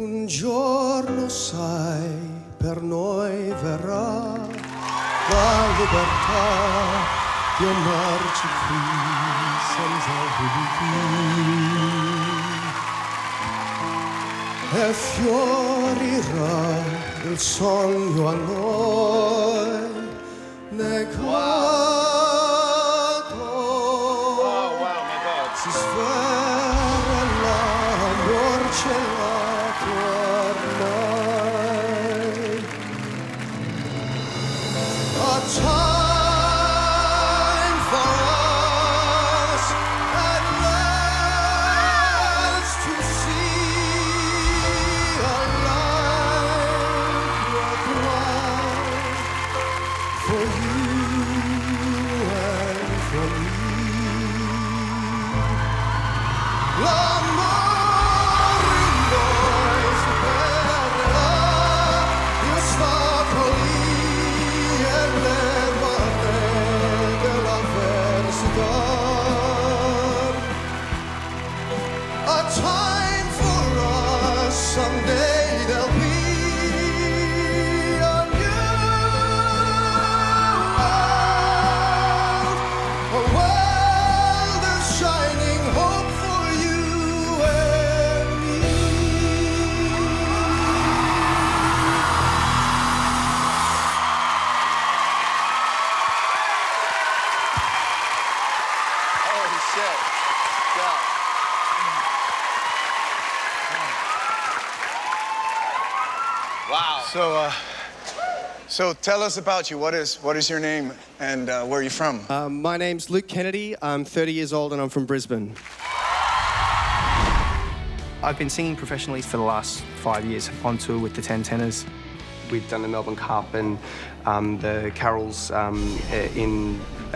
Un giorno sai per noi verrà la libertà di amarci qui senza limiti e fiorirà il sogno a noi negato. Si sfera l'amor celato ormai. A time for us at last to see a life worthwhile for you and for me. L'amore in noi supererà gli ostacoli e le barriere dell'avversità. A time for us, someday there'll be a new world, a world of shining hope for you and me. Holy shit. Yeah. Wow. So tell us about you. What is your name and where are you from? My name's Luke Kennedy. I'm 30 years old and I'm from Brisbane. I've been singing professionally for the last 5 years on tour with the Ten Tenors. We've done the Melbourne Cup and the carols at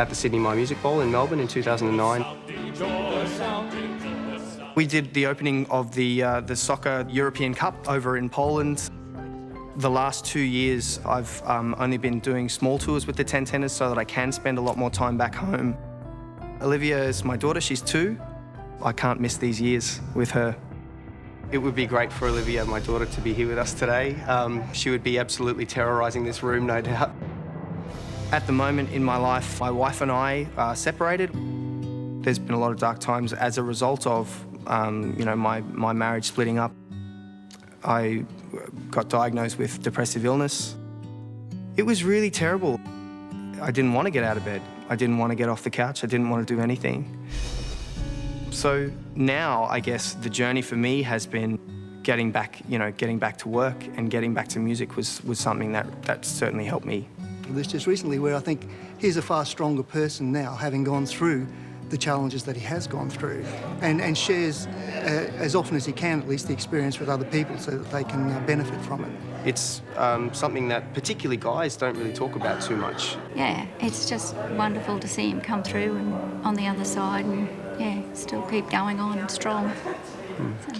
the Sydney My Music Bowl in Melbourne in 2009. We did the opening of the Soccer European Cup over in Poland. The last 2 years, I've only been doing small tours with the Ten Tenors so that I can spend a lot more time back home. Olivia is my daughter, she's 2. I can't miss these years with her. It would be great for Olivia, my daughter, to be here with us today. She would be absolutely terrorising this room, no doubt. At the moment in my life, my wife and I are separated. There's been a lot of dark times as a result of my marriage splitting up. I got diagnosed with depressive illness. It was really terrible. I didn't want to get out of bed. I didn't want to get off the couch. I didn't want to do anything. So now, I guess, the journey for me has been getting back to work and getting back to music was something that certainly helped me. There's just recently where I think he's a far stronger person now, having gone through the challenges that he has gone through, and shares, as often as he can at least, the experience with other people so that they can benefit from it. It's something that particularly guys don't really talk about too much. Yeah, it's just wonderful to see him come through and on the other side and, yeah, still keep going on strong. So.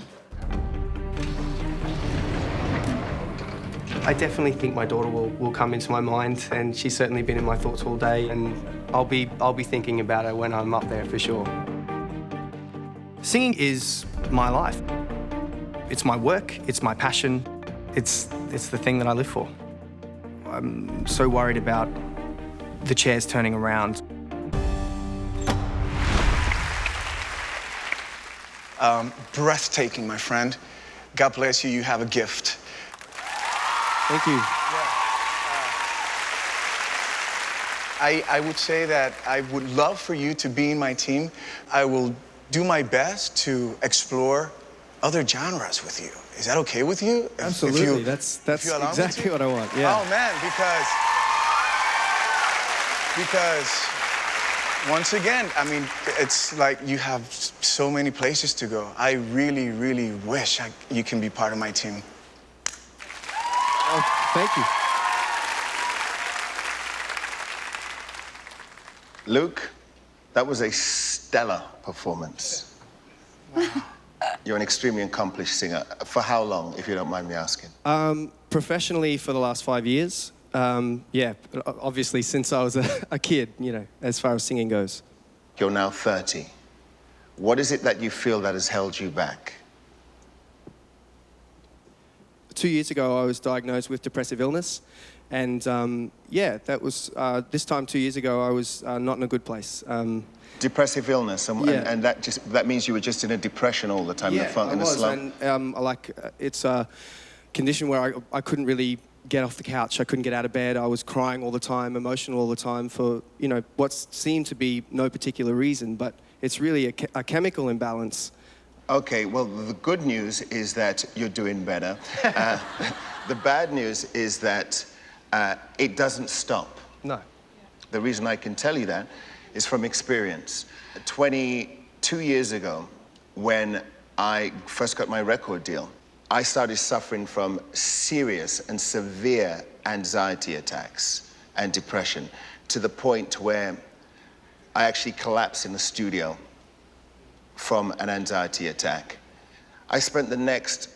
I definitely think my daughter will come into my mind, and she's certainly been in my thoughts all day, and I'll be thinking about her when I'm up there for sure. Singing is my life. It's my work, it's my passion, it's the thing that I live for. I'm so worried about the chairs turning around. Breathtaking, my friend. God bless you, you have a gift. Thank you. I would say that I would love for you to be in my team. I will do my best to explore other genres with you. Is that okay with you? Absolutely. That's exactly what I want. Yeah. Oh man, because once again, I mean, it's like you have so many places to go. I really, really wish you can be part of my team. Oh, thank you. Luke, that was a stellar performance. Wow. You're an extremely accomplished singer. For how long, if you don't mind me asking? Professionally for the last 5 years. Yeah, obviously since I was a kid, you know, as far as singing goes. You're now 30. What is it that you feel that has held you back? 2 years ago, I was diagnosed with depressive illness. And yeah, that was, this time 2 years ago, I was not in a good place. Depressive illness, and that means you were just in a depression all the time, Yeah, in a slump. And it's a condition where I couldn't really get off the couch. I couldn't get out of bed. I was crying all the time, emotional all the time for, you know, what seemed to be no particular reason, but it's really a chemical imbalance. Okay, well, the good news is that you're doing better. The bad news is that it doesn't stop. No. The reason I can tell you that is from experience. 22 years ago, when I first got my record deal, I started suffering from serious and severe anxiety attacks and depression, to the point where I actually collapsed in the studio from an anxiety attack. I spent the next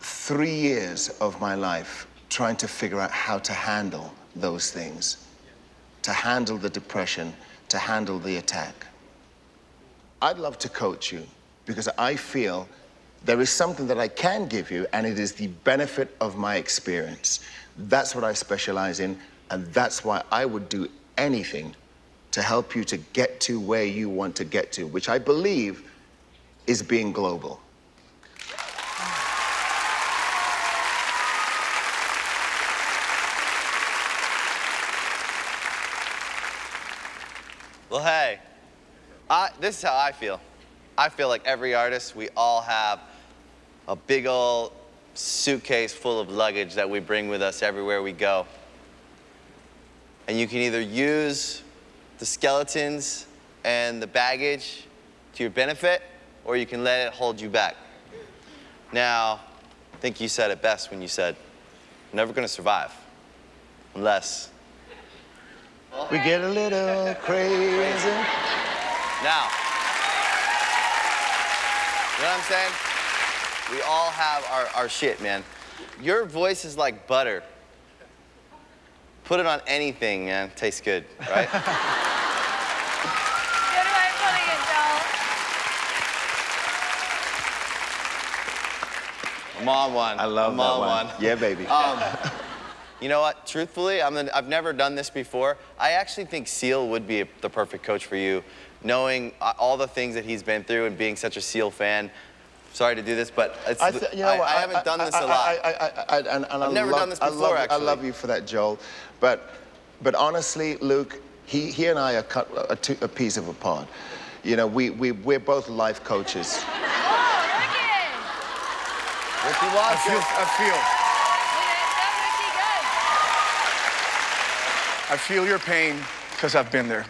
3 years of my life trying to figure out how to handle those things, to handle the depression, to handle the attack. I'd love to coach you because I feel there is something that I can give you, and it is the benefit of my experience. That's what I specialize in, and that's why I would do anything to help you to get to where you want to get to, which I believe is being global. Well, hey, this is how I feel. I feel like every artist, we all have a big old suitcase full of luggage that we bring with us everywhere we go. And you can either use the skeletons and the baggage to your benefit, or you can let it hold you back. Now, I think you said it best when you said, I'm never gonna survive, unless we get a little crazy. Now, you know what I'm saying? We all have our shit, man. Your voice is like butter. Put it on anything, man. Tastes good, right? Good way of putting it, Joel. I'm on one. I love that one. Yeah, baby. You know what? Truthfully, I've never done this before. I actually think Seal would be the perfect coach for you, knowing all the things that he's been through and being such a Seal fan. Sorry to do this, but it's, I haven't done this a lot. I've never done this before, actually. I love you for that, Joel. But honestly, Luke, he and I are cut a piece of a pod. You know, we're both life coaches. Oh, Ricky! Ricky Watson. I feel your pain because I've been there.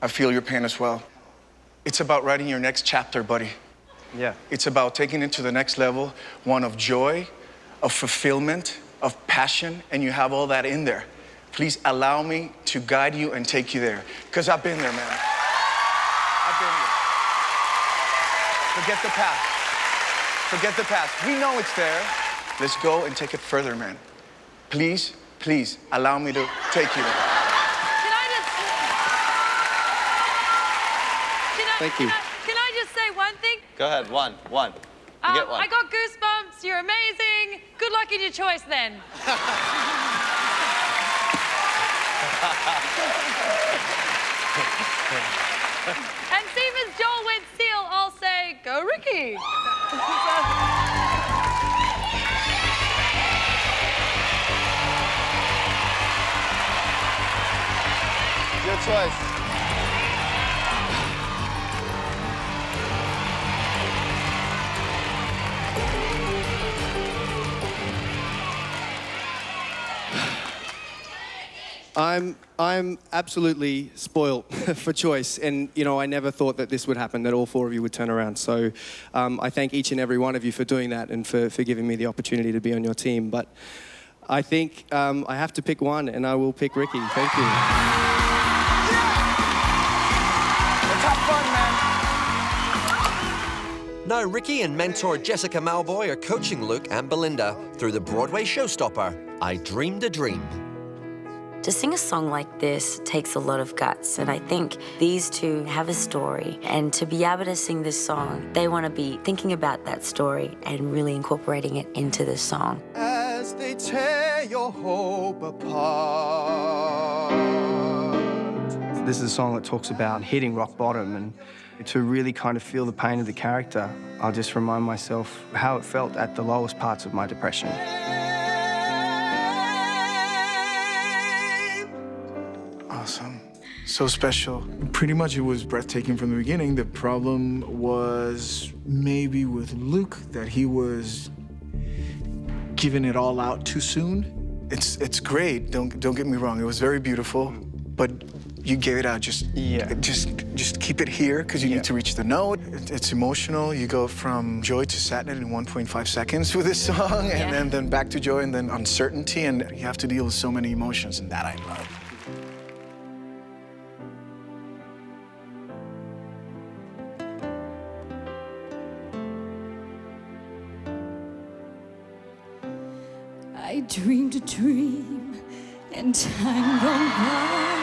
I feel your pain as well. It's about writing your next chapter, buddy. Yeah. It's about taking it to the next level, one of joy, of fulfillment, of passion, and you have all that in there. Please allow me to guide you and take you there, because I've been there, man. I've been there. Forget the past. Forget the past. We know it's there. Let's go and take it further, man. Please, please, allow me to take you there. Thank you. Can I just say one thing? Go ahead, one. You get one. I got goosebumps. You're amazing. Good luck in your choice, then. And Stevens, Joel went Seal. I'll say, go Ricky. Your choice. I'm absolutely spoiled for choice, and you know I never thought that this would happen, that all four of you would turn around. So I thank each and every one of you for doing that and for giving me the opportunity to be on your team. But I think I have to pick one, and I will pick Ricky. Thank you. Let's have fun, man. Now Ricky and mentor Jessica Malboy are coaching Luke and Belinda through the Broadway showstopper, I Dreamed a Dream. To sing a song like this takes a lot of guts, and I think these two have a story, and to be able to sing this song, they want to be thinking about that story and really incorporating it into the song. As they tear your hope apart. This is a song that talks about hitting rock bottom, and to really kind of feel the pain of the character, I'll just remind myself how it felt at the lowest parts of my depression. Awesome. So special. Pretty much it was breathtaking from the beginning. The problem was maybe with Luke, that he was giving it all out too soon. It's great, don't get me wrong. It was very beautiful, but you gave it out. Just keep it here, because you need to reach the note. It's emotional. You go from joy to sadness in 1.5 seconds with this song, and then back to joy, and then uncertainty, and you have to deal with so many emotions, and that I love. I dreamed a dream in time gone by,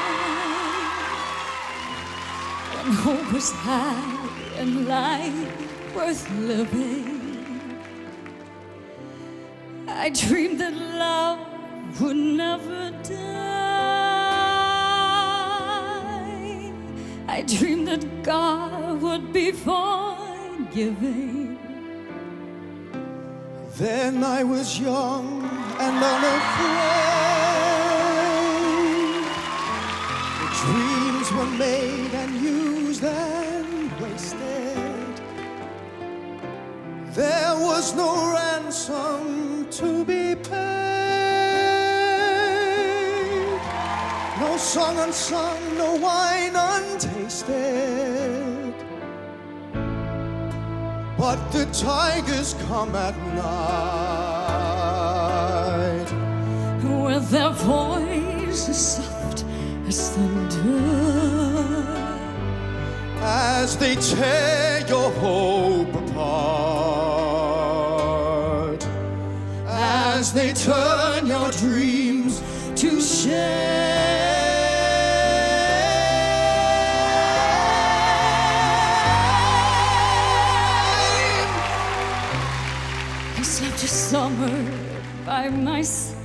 when hope was high and life worth living. I dreamed that love would never die. I dreamed that God would be forgiving. Then I was young and unafraid. The dreams were made and used and wasted. There was no ransom to be paid. No song unsung, no wine untasted. But the tigers come at night, with their voices soft as thunder, as they tear your hope apart, as they turn your dreams to shame. Summer by my side.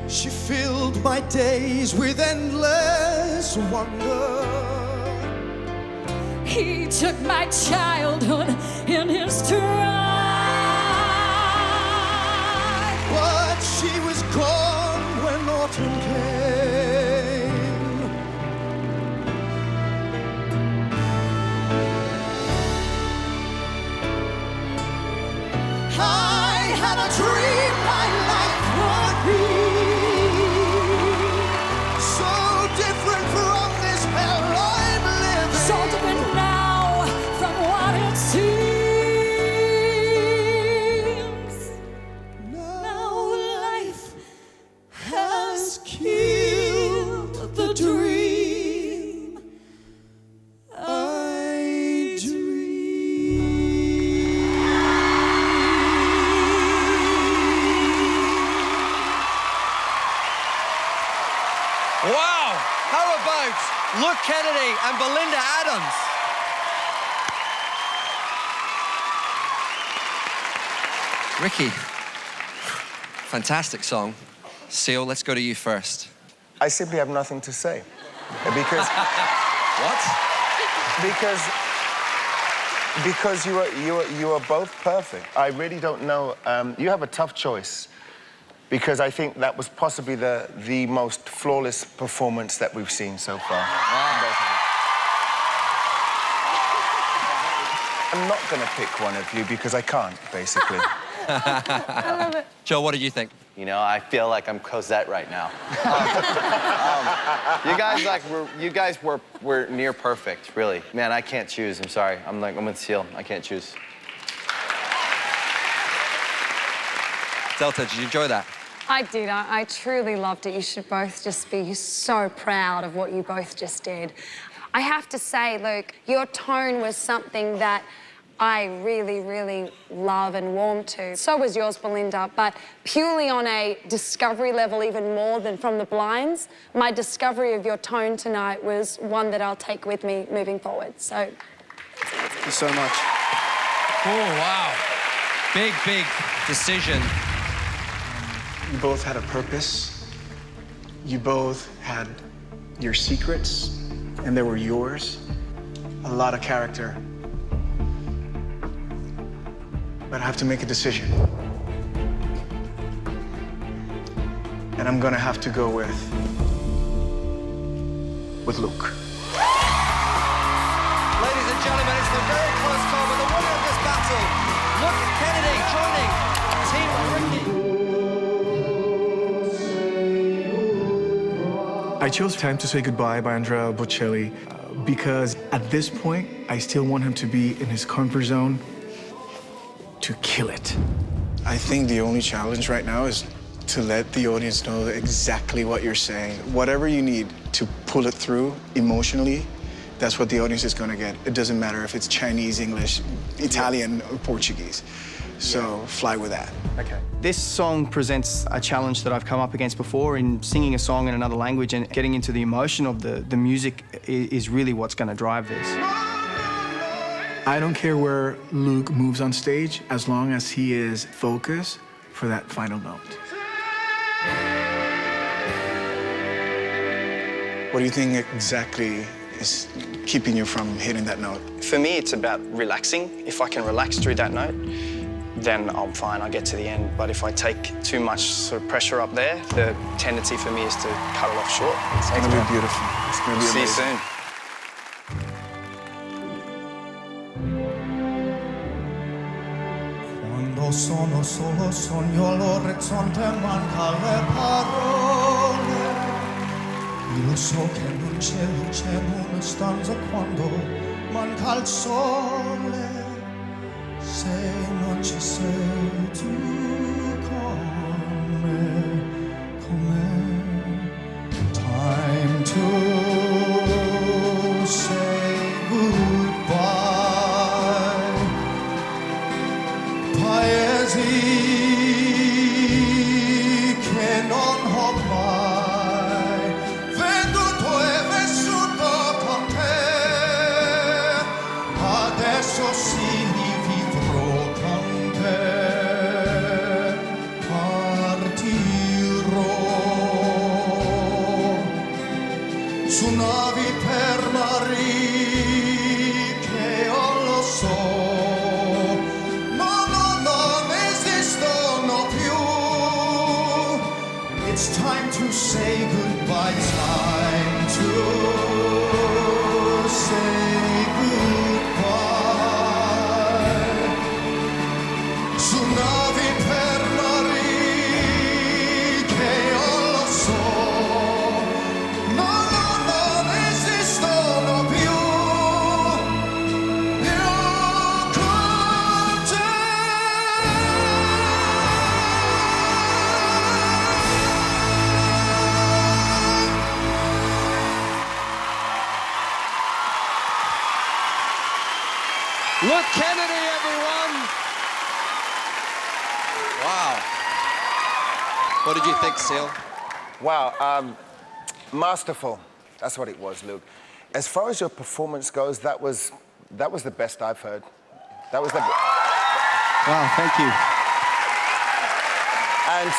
She filled my days with endless wonder. He took my childhood in his stride. But she was gone when autumn came. I had a dream my life would be so different from this hell I'm living. So different now from what it seems. Now life has killed the dream I Wow! How about Luke Kennedy and Belinda Adams? Ricky, fantastic song. Seal, let's go to you first. I simply have nothing to say. Because... What? Because you are both perfect. I really don't know. You have a tough choice, because I think that was possibly the most flawless performance that we've seen so far. Wow. I'm not going to pick one of you because I can't, basically. I love it. Joe, what did you think? You know, I feel like I'm Cosette right now. You guys were near perfect, really. Man, I can't choose. I'm sorry. I'm with Seal. I can't choose. Delta, did you enjoy that? I did. I truly loved it. You should both just be so proud of what you both just did. I have to say, Luke, your tone was something that I really, really love and warm to. So was yours, Belinda, but purely on a discovery level, even more than from the blinds, my discovery of your tone tonight was one that I'll take with me moving forward. So, Thank you so much. Oh, wow. Big, big decision. You both had a purpose. You both had your secrets, and they were yours. A lot of character. But I have to make a decision. And I'm gonna have to go with Luke. Ladies and gentlemen, it's the very close call, but the winner of this battle, Luke Kennedy joining Team Ricky. I chose Time to Say Goodbye by Andrea Bocelli because at this point, I still want him to be in his comfort zone to kill it. I think the only challenge right now is to let the audience know exactly what you're saying. Whatever you need to pull it through emotionally, that's what the audience is gonna get. It doesn't matter if it's Chinese, English, Italian, or Portuguese. So fly with that. Okay. This song presents a challenge that I've come up against before in singing a song in another language, and getting into the emotion of the music is really what's gonna drive this. I don't care where Luke moves on stage as long as he is focused for that final note. What do you think exactly is keeping you from hitting that note? For me, it's about relaxing. If I can relax through that note, then I'm fine, I get to the end. But if I take too much sort of pressure up there, the tendency for me is to cut it off short. It's gonna be beautiful. It's gonna be See you amazing. soon. Quando sono solo sogno all'orizzonte manca le parole. Io so che non c'è luce in una stanza quando manca il sole. Se non ci sei tu con me. Time to say goodbye. Paesi che non ho mai veduto e vissuto con te. Adesso sì li vivrò con te. Partirò su navi per mari che io lo so. It's time to say goodbye, time to say goodbye. Su navi per mari che io lo so, non esistono più. Io con te. Luke Kennedy, everyone. Wow. What did you think, Seal? Wow, masterful. That's what it was, Luke. As far as your performance goes, that was the best I've heard. That was the. Wow, thank you. And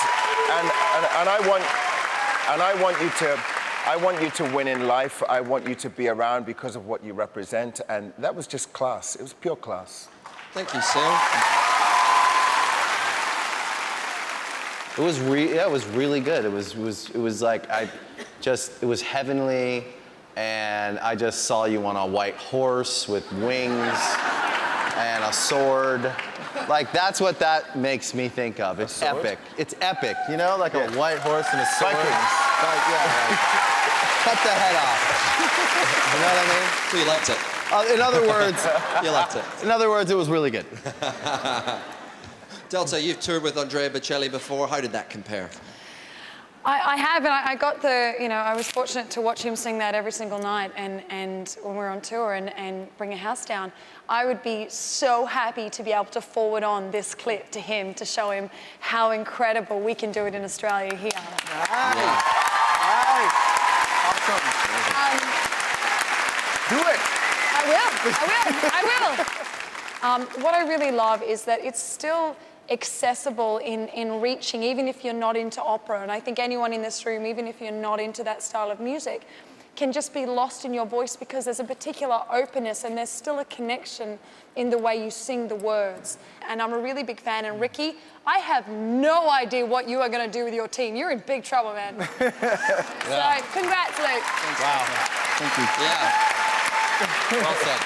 I want you to win in life. I want you to be around because of what you represent, and that was just class. It was pure class. Thank you, Seal. It was really good. It was like it was heavenly, and I just saw you on a white horse with wings and a sword. Like, that's what that makes me think of. It's epic. It's epic, you know, like a white horse and a sword. Like, cut the head off. You know what I mean? So you liked it? In other words, You liked it. In other words, it was really good. Delta, you've toured with Andrea Bocelli before. How did that compare? I have, and I got the, I was fortunate to watch him sing that every single night, and when we were on tour and Bring a House Down, I would be so happy to be able to forward on this clip to him to show him how incredible we can do it in Australia here. Nice. Awesome. Do it. I will. What I really love is that it's still accessible in reaching, even if you're not into opera. And I think anyone in this room, even if you're not into that style of music, can just be lost in your voice because there's a particular openness and there's still a connection in the way you sing the words. And I'm a really big fan. And Ricky, I have no idea what you are going to do with your team. You're in big trouble, man. So, congrats, Luke. Wow. Thank you. Yeah. Well said.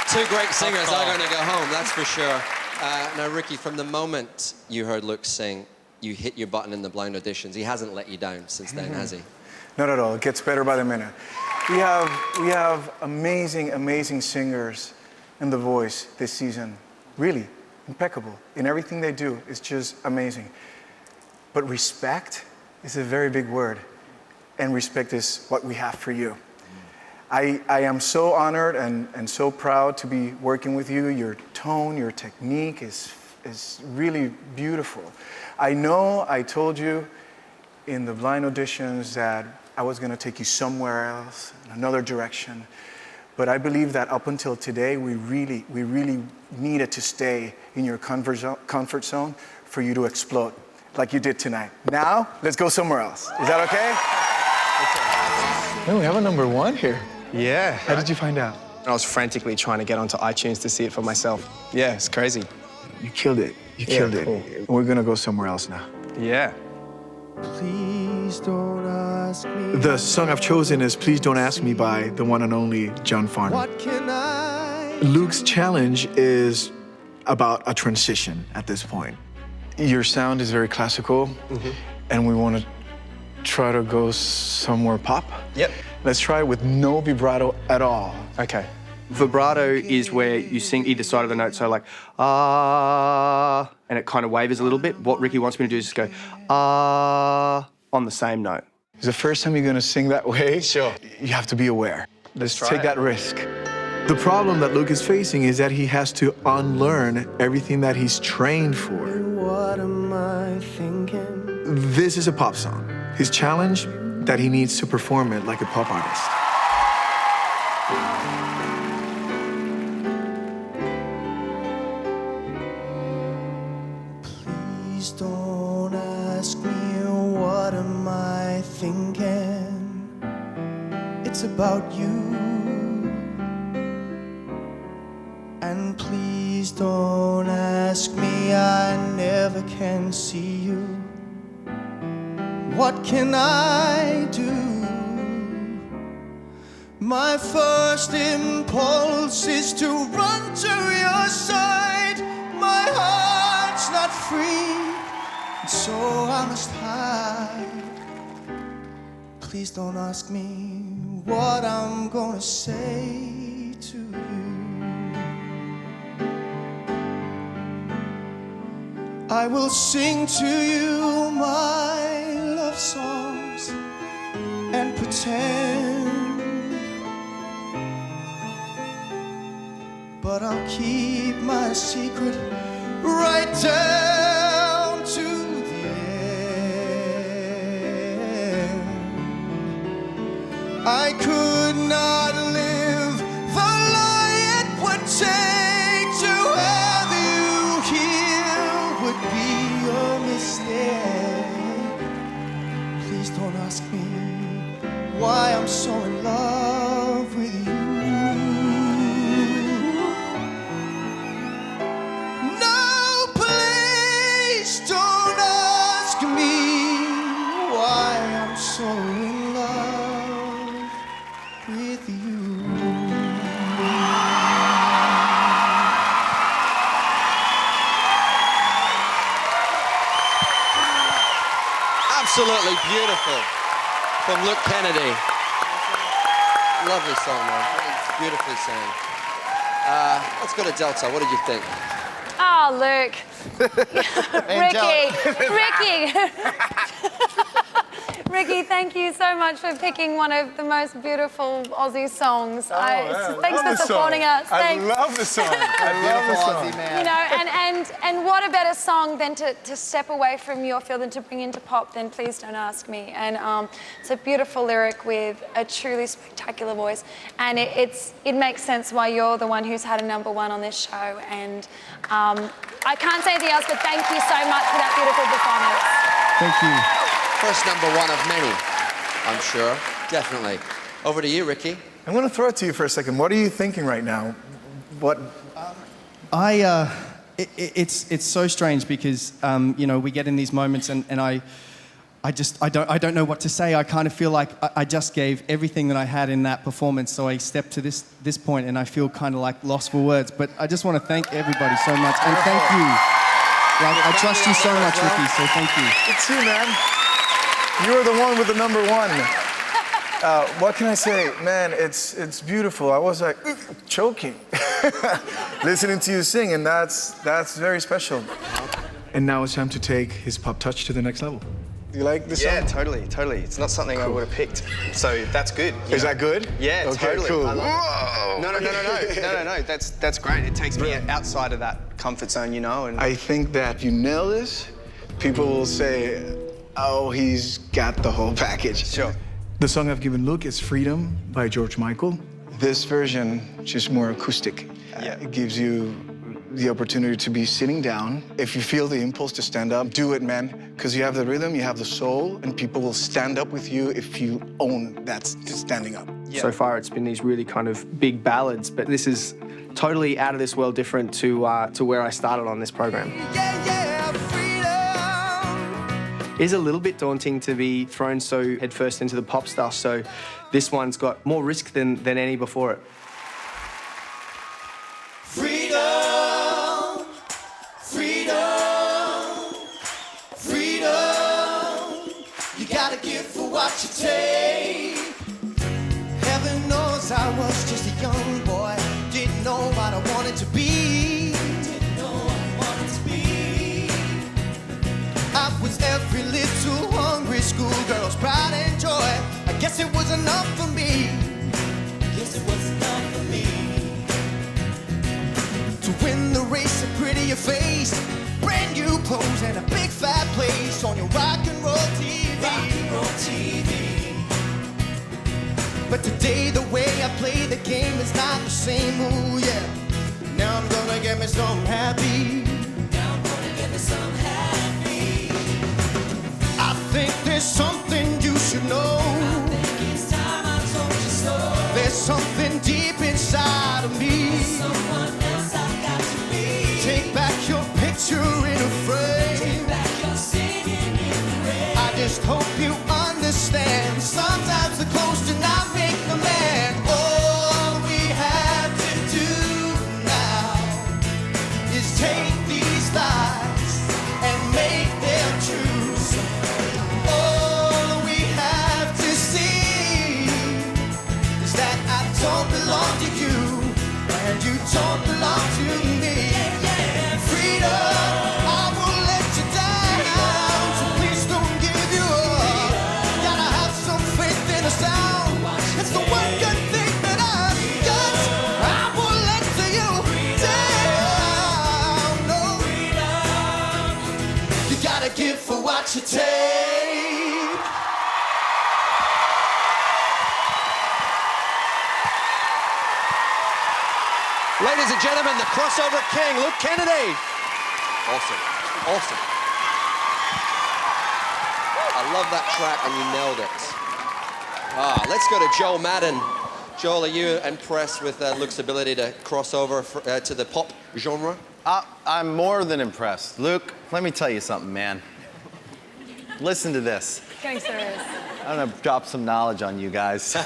Two great singers are going to go home, that's for sure. Now, Ricky, from the moment you heard Luke sing, you hit your button in the blind auditions. He hasn't let you down since then, has he? Not at all. It gets better by the minute. We have amazing, amazing singers in The Voice this season. Really impeccable in everything they do. It's just amazing. But respect is a very big word, and respect is what we have for you. I am so honored and so proud to be working with you. Your tone, your technique is really beautiful. I know I told you in the blind auditions that I was going to take you somewhere else, in another direction. But I believe that up until today, we really needed to stay in your comfort zone for you to explode like you did tonight. Now, let's go somewhere else. Is that okay? Oh, we have a #1 here. Yeah. How did you find out? I was frantically trying to get onto iTunes to see it for myself. Yeah, it's crazy. You killed it. You killed it. Cool. We're gonna go somewhere else now. Yeah. Please don't ask me. The song I've chosen is Please Don't Ask Me by the one and only John Farnham. What can I? Luke's challenge is about a transition at this point. Your sound is very classical, and we want to try to go somewhere pop. Yep. Let's try it with no vibrato at all. Okay. Vibrato is where you sing either side of the note, so like, ah, and it kind of wavers a little bit. What Ricky wants me to do is just go, ah, on the same note. It's the first time you're going to sing that way. Sure. You have to be aware. Let's try take it. that risk. The problem that Luke is facing is that he has to unlearn everything that he's trained for. What am I thinking? This is a pop song. His challenge, that he needs to perform it like a pop artist. Please don't ask me what am I thinking. It's about you. And please don't ask me, I never can see you. What can I do? My first impulse is to run to your side. My heart's not free, so I must hide. Please don't ask me what I'm gonna say to you. I will sing to you my love songs and pretend, but I'll keep my secret right down to the end. I could not live the life it would take to have you here would be a mistake. Please don't ask me why I'm so in love with you. No, please don't ask me why I'm so in love with you. Absolutely beautiful from Luke Kennedy. Lovely song, man. Beautifully sang. Let's go to Delta. What did you think? Oh, Luke. Ricky. Ricky, thank you so much for picking one of the most beautiful Aussie songs. Thanks for supporting us. Thanks. I love the song. I love the song. You know, and what a better song than to step away from your field and to bring into pop than Please Don't Ask Me. And it's a beautiful lyric with a truly spectacular voice. And it makes sense why you're the one who's had a #1 on this show. And I can't say anything else, but thank you so much for that beautiful performance. Thank you. First #1 of many, I'm sure. Definitely. Over to you, Ricky. I'm going to throw it to you for a second. What are you thinking right now? What? It's so strange because you know, we get in these moments and I don't know what to say. I kind of feel like I just gave everything that I had in that performance. So I stepped to this point and I feel kind of like lost for words. But I just want to thank everybody so much and thank you. Like, I trust you so much, Ricky. So thank you. It's you, man. You're the one with the #1. What can I say? Man, it's beautiful. I was like choking listening to you sing, and that's very special. And now it's time to take his pop touch to the next level. Do you like this song? Yeah, totally. It's not something I would have picked, so that's good. Is that good? Yeah, okay, totally. Cool. No. That's great. It takes me outside of that comfort zone, you know. And I think that you nail this. People will say, "Oh, he's got the whole package." Sure. The song I've given Luke is Freedom by George Michael. This version, which is more acoustic, it gives you the opportunity to be sitting down. If you feel the impulse to stand up, do it, man. Because you have the rhythm, you have the soul, and people will stand up with you if you own that standing up. Yeah. So far, it's been these really kind of big ballads, but this is totally out of this world different to where I started on this program. It is a little bit daunting to be thrown so headfirst into the pop stuff, so this one's got more risk than any before it. Freedom, freedom, freedom. You gotta give for what you take. Heaven knows I was just a young boy, didn't know what I wanted to be. I was every little hungry schoolgirl's pride and joy. I guess it was enough for me. To win the race, a prettier face, brand new clothes, and a big fat place on your rock and roll TV. But today the way I play the game is not the same. Ooh yeah. Now I'm gonna get me some happy. I think there's something you should know. It's time I told you so. There's something deep inside of me. Someone else I've got to be. Take back your picture in a frame. Take back your singing in the rain. I just hope you understand. Sometimes the clothes do not make the man. All we have to do now is take these lies and make them true. Don't belong to you, and you don't belong to me. Freedom, I won't let you down, so please don't give you up. Gotta have some faith in the sound. It's the one good thing that I've got. I won't let you down. No, you gotta give for what you take. Ladies and gentlemen, the crossover king, Luke Kennedy. Awesome. I love that track, and you nailed it. Let's go to Joel Madden. Joel, are you impressed with Luke's ability to cross over to the pop genre? I'm more than impressed. Luke, let me tell you something, man. Listen to this. Getting serious. I'm gonna drop some knowledge on you guys.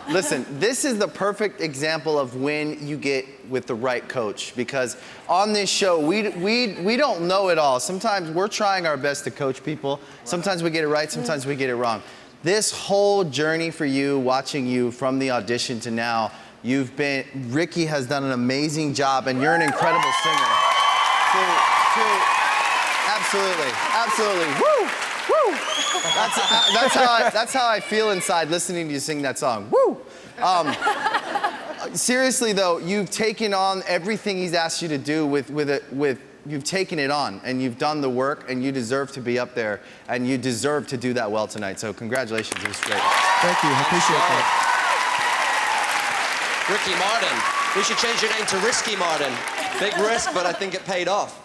Listen, this is the perfect example of when you get with the right coach, because on this show, we don't know it all. Sometimes we're trying our best to coach people. Sometimes we get it right, sometimes we get it wrong. This whole journey for you, watching you from the audition to now, Ricky has done an amazing job, and you're an incredible singer. Absolutely. Woo! That's how I feel inside listening to you sing that song. Woo! Seriously though, you've taken on everything he's asked you to do you've taken it on and you've done the work and you deserve to be up there and you deserve to do that well tonight. So congratulations, it was great. Thank you, I appreciate that. Ricky Martin. We should change your name to Risky Martin. Big risk, but I think it paid off.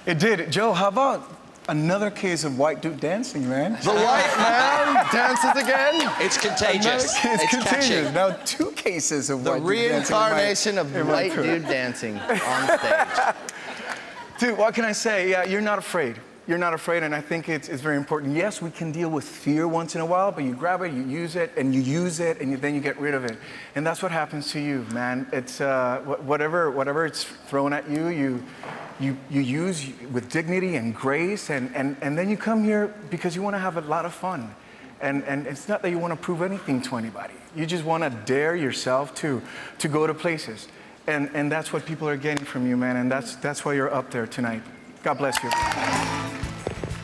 It did. Joe, how about another case of white dude dancing, man? The white man dances again. It's contagious. It's contagious. catchy. Now 2 cases of white dude dancing. The reincarnation of white dude dancing on stage. Dude, what can I say? Yeah, you're not afraid. You're not afraid, and I think it's very important. Yes, we can deal with fear once in a while, but you grab it, you use it, and then you get rid of it. And that's what happens to you, man. It's whatever it's thrown at you, you use with dignity and grace, and then you come here because you want to have a lot of fun. And it's not that you want to prove anything to anybody. You just want to dare yourself to go to places. And that's what people are getting from you, man, and that's why you're up there tonight. God bless you.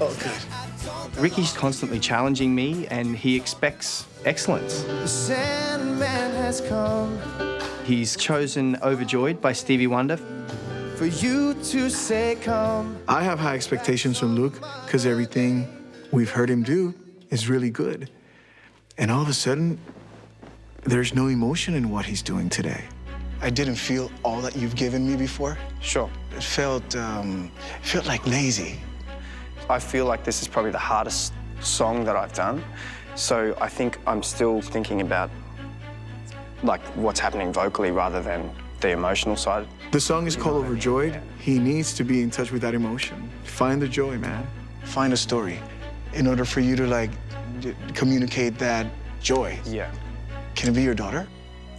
Oh, good. Ricky's constantly challenging me and he expects excellence. The Sandman has come He's chosen Overjoyed by Stevie Wonder. for you to say come. I have high expectations from Luke because everything we've heard him do is really good. And all of a sudden, there's no emotion in what he's doing today. I didn't feel all that you've given me before. Sure. It felt like lazy. I feel like this is probably the hardest song that I've done. So I think I'm still thinking about like what's happening vocally rather than the emotional side. The song is called Overjoyed. He needs to be in touch with that emotion. Find the joy, man. Find a story in order for you to like communicate that joy. Yeah. Can it be your daughter?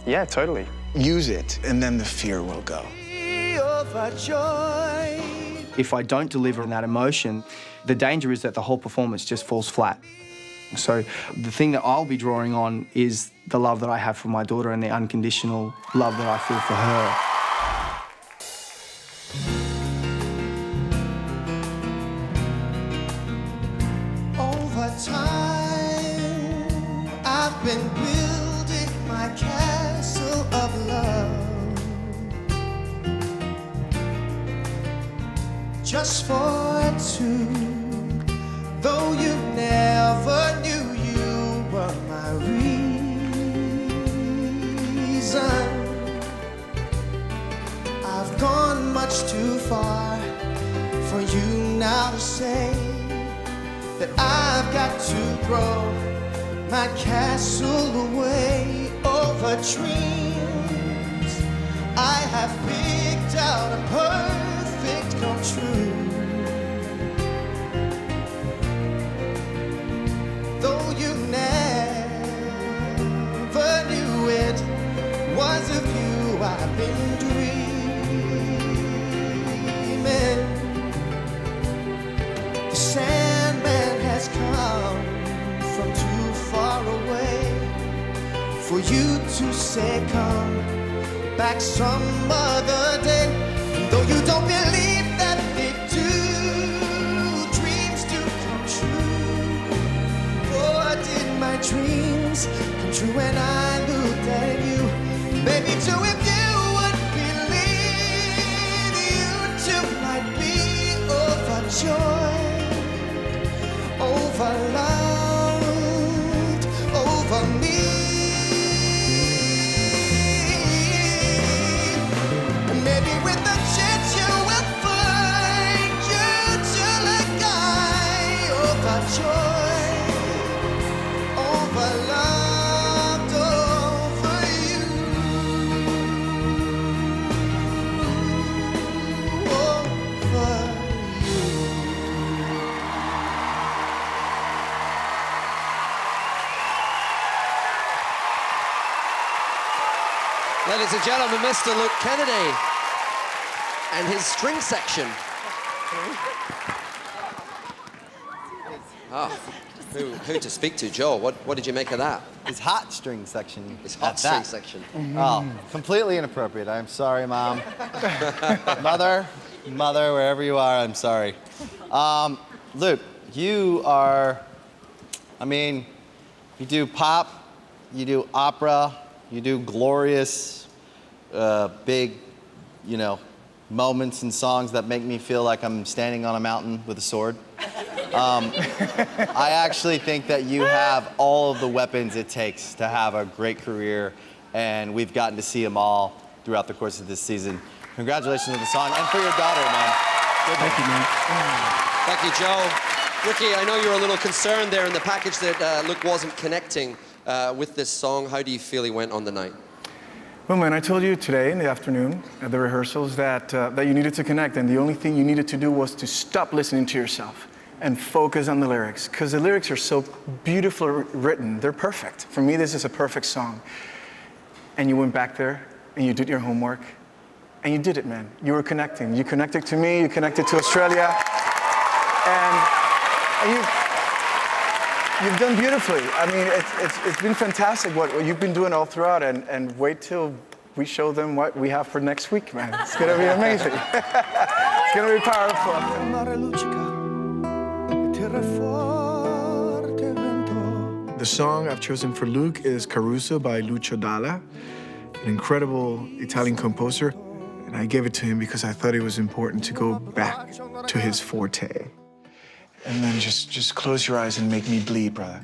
Yeah, totally. Use it, and then the fear will go. If I don't deliver on that emotion, the danger is that the whole performance just falls flat. So the thing that I'll be drawing on is the love that I have for my daughter and the unconditional love that I feel for her. Over time, I've been building my castle of love. Just for 2, though you never knew you were my reason. I've gone much too far for you now to say that I've got to throw my castle away over dreams. I have picked out a perfect come true. Though you never knew it was of you I've been dreaming. The Sandman has come from too far away for you to say come back some other day. And though you don't believe that they do, dreams do come true. Oh, did my dreams come true when I looked at you? Baby, too, if you would believe, you too might be overjoyed, overloved, over me. And maybe with the chance you will find you till a guy overjoyed, overloved, over you, over you. Ladies and gentlemen, Mr. Luke Kennedy and his string section. Oh, who to speak to? Joel, what did you make of that? His hot string section. His hot string section. Oh, completely inappropriate. I'm sorry, Mom. Mother, wherever you are, I'm sorry. Luke, you are I mean, you do pop, you do opera, you do glorious, big, you know, moments and songs that make me feel like I'm standing on a mountain with a sword. I actually think that you have all of the weapons it takes to have a great career, and we've gotten to see them all throughout the course of this season. Congratulations on the song, and for your daughter, man. Thank you, man. Thank you, Joe. Ricky, I know you're a little concerned there in the package that Luke wasn't connecting with this song. How do you feel he went on the night? Well, man, I told you today in the afternoon at the rehearsals that, that you needed to connect, and the only thing you needed to do was to stop listening to yourself and focus on the lyrics, because the lyrics are so beautifully written. They're perfect. For me, this is a perfect song. And you went back there, and you did your homework, and you did it, man. You were connecting. You connected to me, you connected to Australia, and you've done beautifully. I mean, it's been fantastic what you've been doing all throughout, and wait till we show them what we have for next week, man. It's gonna be amazing. It's gonna be powerful. The song I've chosen for Luke is Caruso by Lucio Dalla, an incredible Italian composer. And I gave it to him because I thought it was important to go back to his forte. And then just close your eyes and make me bleed, brother.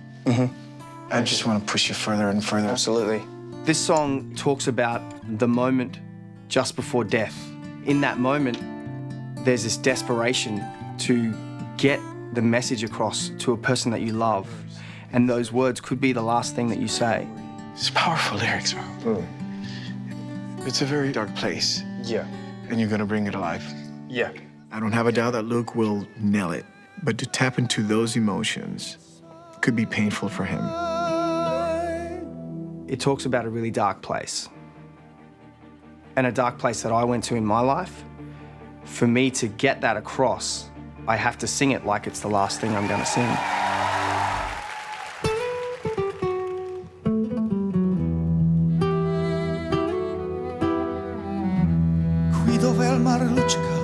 I just want to push you further and further. Absolutely. This song talks about the moment just before death. In that moment, there's this desperation to get the message across to a person that you love. And those words could be the last thing that you say. It's powerful lyrics, bro. It's a very dark place. Yeah. And you're gonna bring it alive. Yeah. I don't have a doubt that Luke will nail it. But to tap into those emotions could be painful for him. It talks about a really dark place. And a dark place that I went to in my life. For me to get that across, I have to sing it like it's the last thing I'm gonna sing. Qui dove il mare luccica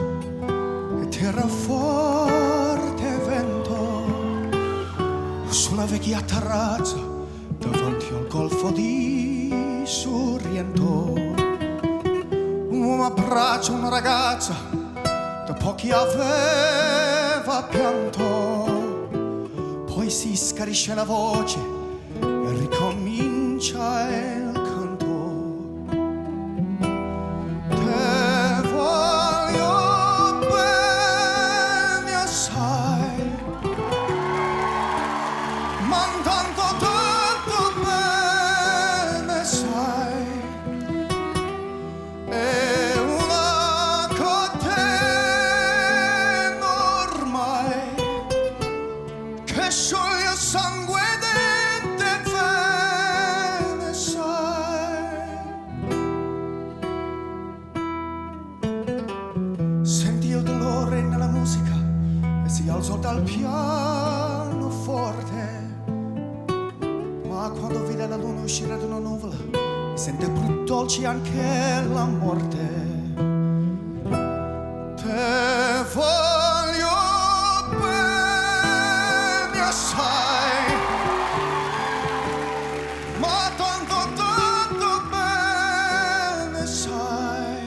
e terra forte vento, sulla vecchia terrazza davanti al golfo di Sorrento, un uomo abbraccia una ragazza da pochi aveva pianto, poi si scarisce la voce e ricomincia il canto. Te voglio bene assai, ma tanto bene sai, è una catena ormai che scioglie sangue dentro vene sai. Senti il dolore nella musica e si alzò dal pianoforte, ma quando vide la luna uscire da una nuvola sente più dolce anche la morte. Te voglio bene assai, ma tanto bene sai,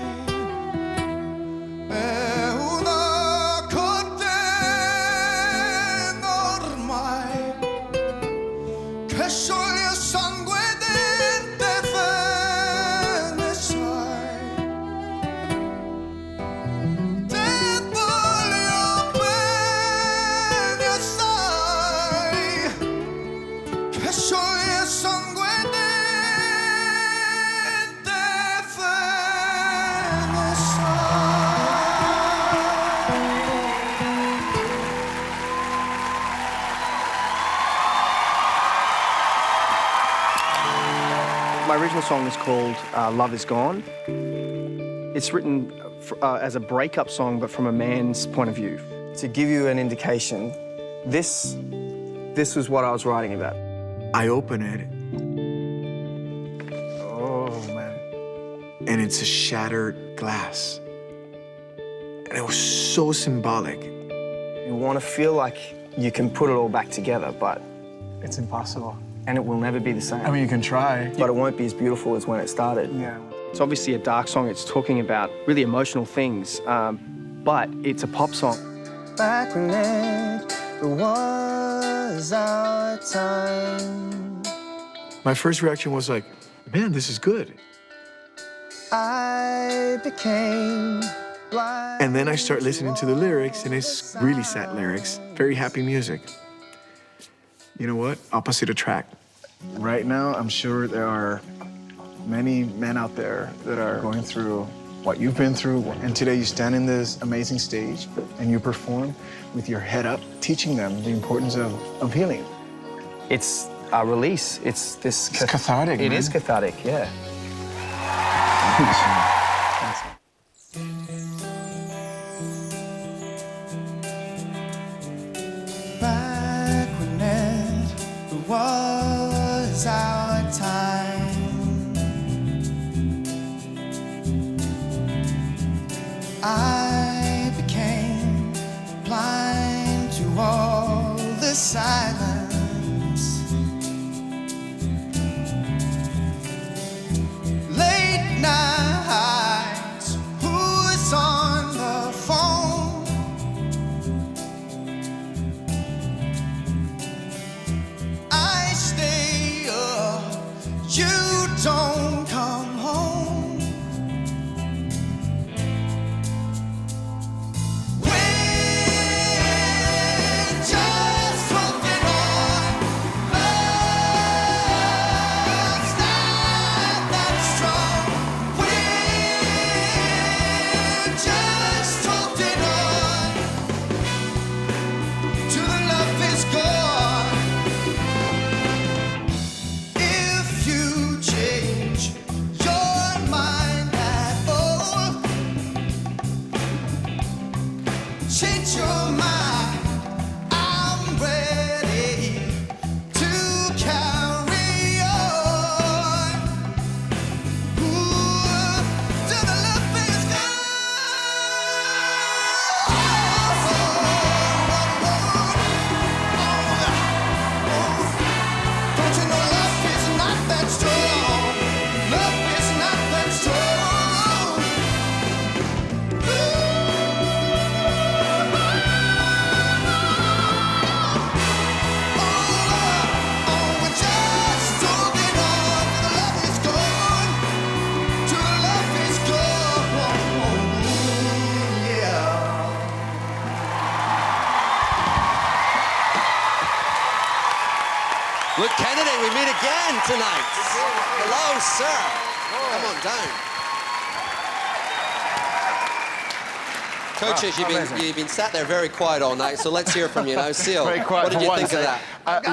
è una catena ormai che scioglie sangue dentro vene sai. Te voglio bene assai, che scioglie sangue dentro vene My original song is called Love Is Gone. It's written as a breakup song, but from a man's point of view. To give you an indication, this was what I was writing about. I open it. Oh, man. And it's a shattered glass. And it was so symbolic. You want to feel like you can put it all back together, but it's impossible. And it will never be the same. I mean, you can try. But it won't be as beautiful as when it started. Yeah. It's obviously a dark song. It's talking about really emotional things, but it's a pop song. Back when it was our time, My first reaction was like, man, this is good. I became blind. And then I start listening to the lyrics, and it's really sad lyrics, very happy music. You know what? I'll pass you the track. Right now, I'm sure there are many men out there that are going through what you've been through. And today you stand in this amazing stage and you perform with your head up, teaching them the importance of healing. It's a release. It's this... It's cathartic, It man. is cathartic, yeah. Back when it was our time, I became blind to all the silence. Late nights, who's on the phone? I stay up, you don't come home. We're just holding on. Love's not that strong. We're just holding on till the love is gone. If you change your mind at all, change your mind. I'm ready to carry on. Ooh, till the love is gone. Don't you know love is not that strong? Love is not that strong. We're just holding on till the love is gone. Till the love is gone. Yeah. Luke Kennedy, we meet again tonight. Hello, sir. Come on down. Coaches, you've been sat there very quiet all night, so let's hear from you now. Seal, Very quiet what did for you once, think of that?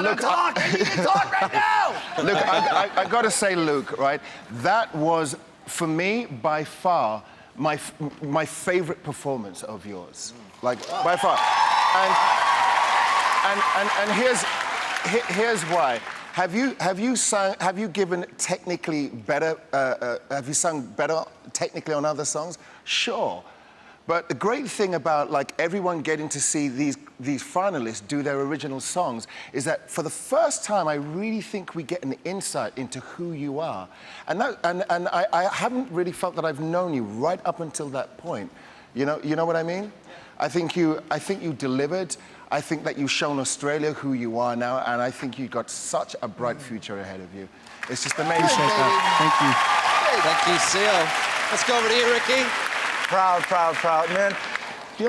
Look, Talk! You can talk right now! Look, I got to say, Luke, right? That was, for me, by far, my favorite performance of yours. Like, by far. And here's why. Have you given technically better? Have you sung better technically on other songs? Sure. But the great thing about like everyone getting to see these finalists do their original songs is that for the first time, I really think we get an insight into who you are, and I haven't really felt that I've known you right up until that point. You know what I mean? I think you delivered. I think that you've shown Australia who you are now, and I think you've got such a bright future ahead of you. It's just amazing. Thank you. Thank you, Seal. Let's go over to you, Ricky. Proud, man. The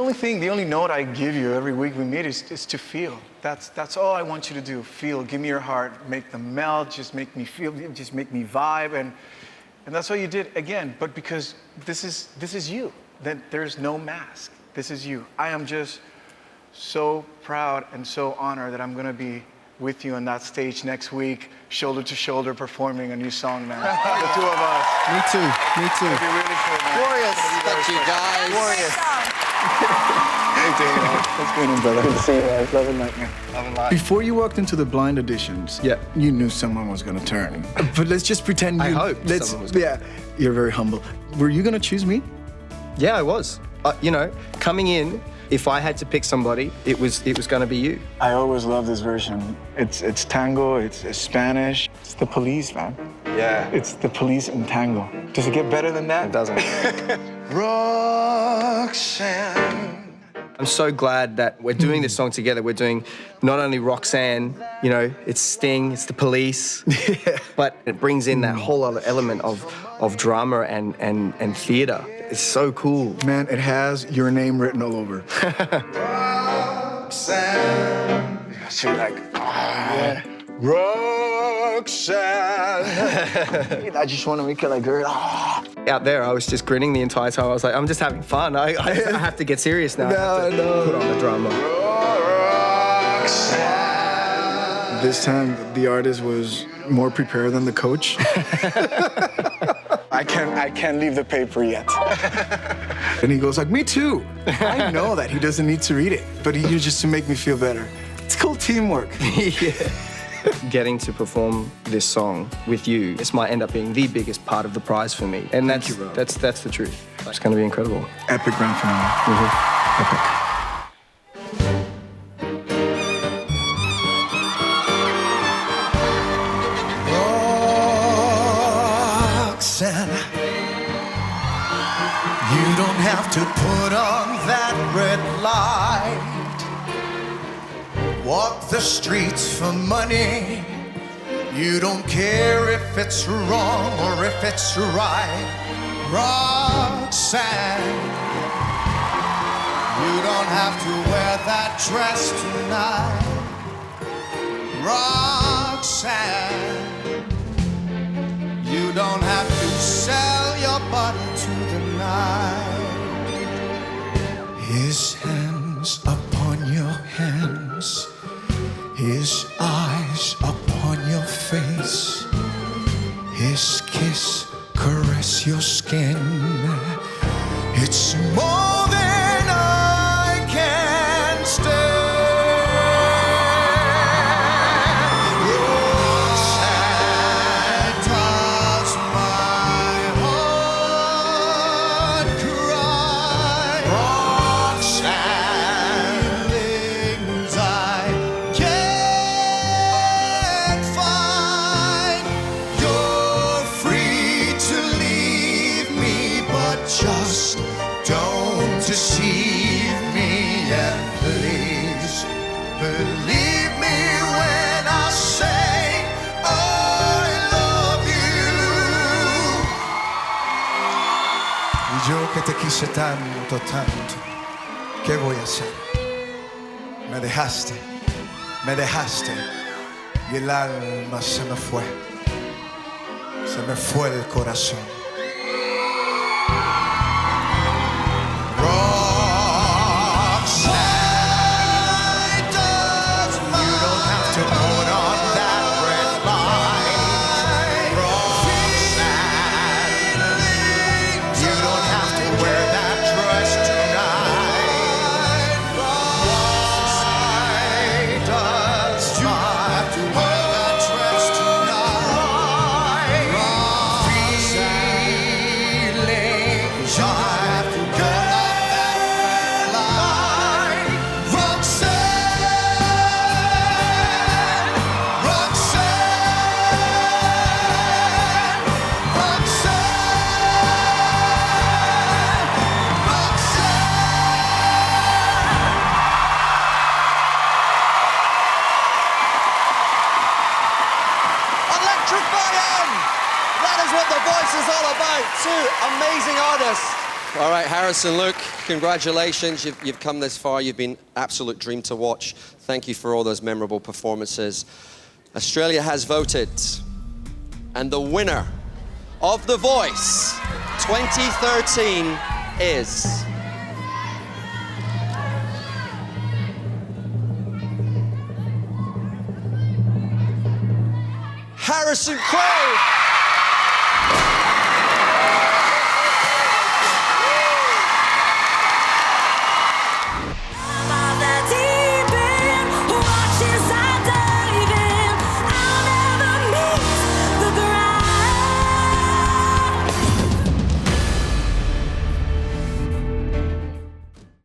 only note I give you every week we meet is to feel. That's all I want you to do. Feel. Give me your heart. Make them melt. Just make me feel. Just make me vibe. And that's all you did again. But because this is you. Then there's no mask. This is you. I am just so proud and so honored that I'm gonna be with you on that stage next week, shoulder to shoulder, performing a new song, man. The two of us. Me too. It'd be really cool, man. Glorious. Thank you, guys. Glorious. Hey, Daniel. What's going on, brother? Good to see you, guys. Love and light, man. Love and light. Before you walked into the Blind Auditions, you knew someone was gonna turn. But let's just pretend you... I hoped someone was gonna. Yeah, you're very humble. Were you gonna choose me? Yeah, I was. You know, coming in, If I had to pick somebody, it was going to be you. I always love this version. It's tango, it's Spanish. It's the Police, man. Yeah. It's the Police in tango. Does it get better than that? It doesn't. Roxanne. I'm so glad that we're doing this song together. We're doing not only Roxanne, you know, it's Sting, it's the Police, but it brings in that whole other element of drama and theatre. It's so cool. Man, it has your name written all over. Roxanne. So you're like, yeah. Roxanne. I just want to make it like her. Out there, I was just grinning the entire time. I was like, I'm just having fun. I have to get serious now. I have to put on the drama. Roxanne. This time, the artist was more prepared than the coach. I can't leave the paper yet. And he goes like, me too. I know that he doesn't need to read it, but he used just to make me feel better. It's called teamwork. Yeah. Getting to perform this song with you, this might end up being the biggest part of the prize for me. And that's the truth. It's going to be incredible. Epic grand finale. Epic. Roxanne, you don't have to put on that red light. Walk the streets for money. You don't care if it's wrong or if it's right. Roxanne, you don't have to wear that dress tonight. Roxanne, you don't have to sell your body to the night. His hands upon your hands, his eyes upon your face, his kiss caress your skin. It's more than I can stand. Roxanne, does my heart cry? Roxanne, feelings I can't find. You're free to leave me, but just don't deceive me. And please believe me when I say I love you. Y yo que te quise tanto, tanto, ¿qué voy a hacer? Me dejaste y el alma se me fue el corazón. Roxanne, you don't have to put on that red light. Roxanne, you don't have to wear that dress tonight. Roxanne, does you have to wear that dress tonight? Feelings I have to go up that red line. Roxanne, Electrifying! That is what The Voice is all about. Two amazing artists. All right, Harrison, Luke, congratulations. You've come this far. You've been an absolute dream to watch. Thank you for all those memorable performances. Australia has voted, and the winner of The Voice 2013 is... Harrison Crowe.